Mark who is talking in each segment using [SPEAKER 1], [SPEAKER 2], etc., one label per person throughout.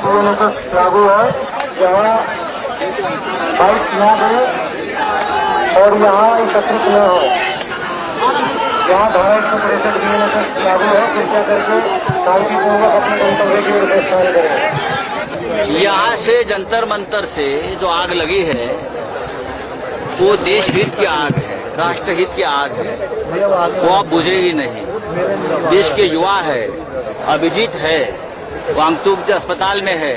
[SPEAKER 1] TNSS लागू है, जहाँ बाइक ना दे और यहाँ एकत्रित न हो। यहाँ धारा 163 TNSS लागू है, कृपया करके शांतिपूर्वक अपने गंतव्य की ओर प्रस्थान करें।
[SPEAKER 2] यहाँ से जंतर मंतर से जो आग लगी है वो देश हित की आग है, राष्ट्रहित की आग है, वो अब बुझेगी नहीं। देश के युवा है, अभिजीत है, वांगतुक अस्पताल में है,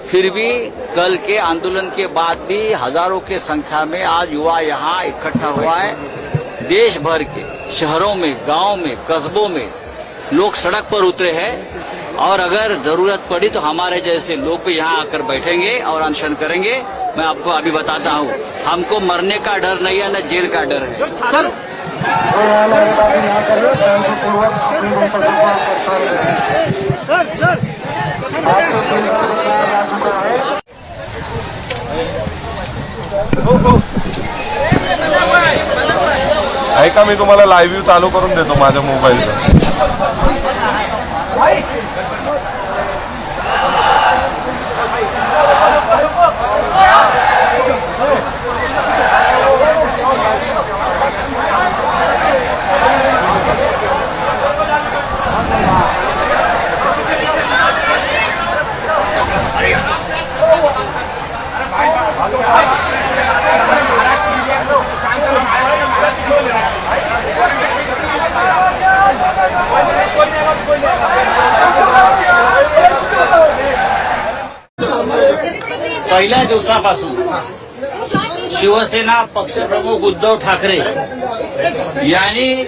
[SPEAKER 2] फिर भी कल के आंदोलन के बाद भी हजारों के संख्या में आज युवा यहाँ इकट्ठा हुआ है। देश भर के शहरों में, गांव में, कस्बों में लोग सड़क पर उतरे हैं और अगर जरूरत पड़ी तो हमारे जैसे लोग भी यहाँ आकर बैठेंगे और अनशन करेंगे। मैं आपको अभी बताता हूँ, हमको मरने का डर नहीं है, न जेल का डर है।
[SPEAKER 1] सर शांतिपूर्वक अपने गंतव्य की ओर प्रस्थान करें। आपको केंद्र सरकार आ चुका है।
[SPEAKER 3] ऐका, मी तुम्हाला लाईव्ह व्ह्यू चालू करून देतो माझ्या मोबाईलचा.
[SPEAKER 2] पहिल्या दिवसापासून शिवसेना पक्षप्रमुख उद्धव ठाकरे यांनी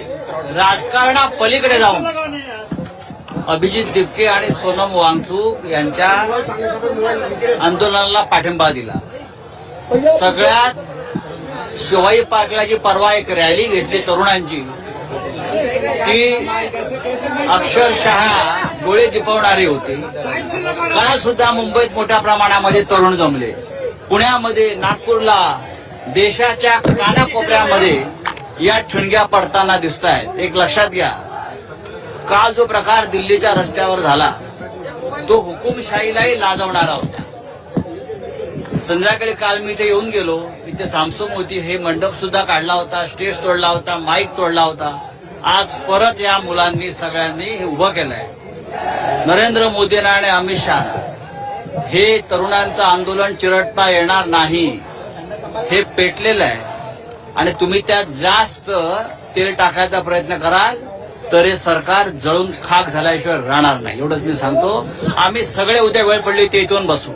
[SPEAKER 2] राजकारणा पलीकडे जाऊन अभिजित दिपके आणि सोनम वांगचूक यांच्या आंदोलनाला पाठिंबा दिला. सगळ्यात शिवाई पार्कला जी परवा एक रॅली घेतली तरुणांची, ती अक्षरशः डोळे दिपवणारी होती. काल सुद्धा मुंबईत मोठ्या प्रमाणामध्ये तरुण जमले. पुण्यामध्ये, नागपूरला, देशाच्या कानाकोपऱ्यामध्ये या ठिणग्या पडताना दिसत आहेत. एक लक्षात घ्या, काल जो प्रकार दिल्लीच्या रस्त्यावर झाला तो हुकुमशाहीलाही लाजवणारा होता. संध्याकाळी काल मी इथे येऊन गेलो, इथे सामसूम होती, हे मंडप सुद्धा काढला होता, स्टेज तोडला होता, माईक तोडला होता. आज परत या मुलांनी सगळ्यांनी हे उभं केलंय. नरेंद्र मोदींना आणि अमित शहा हे तरुणांचं आंदोलन चिरडता येणार नाही, हे पेटलेलं आहे. आणि तुम्ही त्यात जास्त तेल टाकायचा प्रयत्न कराल तर हे सरकार जळून खाक झाल्याशिवाय राहणार नाही, एवढंच मी सांगतो. आम्ही सगळे उद्या वेळ पडली ते इथून बसू.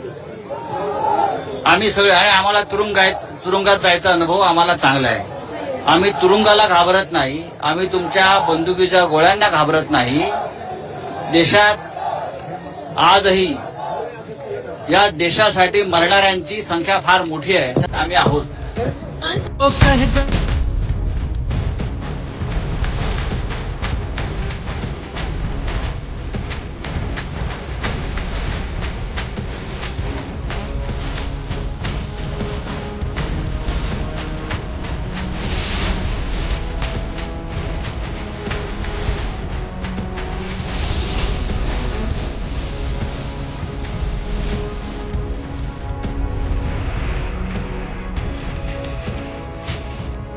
[SPEAKER 2] आम्ही सगळे, आणि आम्हाला तुरुंगात जायचा अनुभव आम्हाला चांगला आहे. आम्ही तुरुंगाला घाबरत नाही, आम्ही तुमच्या बंदुकीच्या गोळ्यांना घाबरत नाही. देशात आजही या देशासाठी मरणाऱ्यांची संख्या फार मोठी आहे. आम्ही आहोत.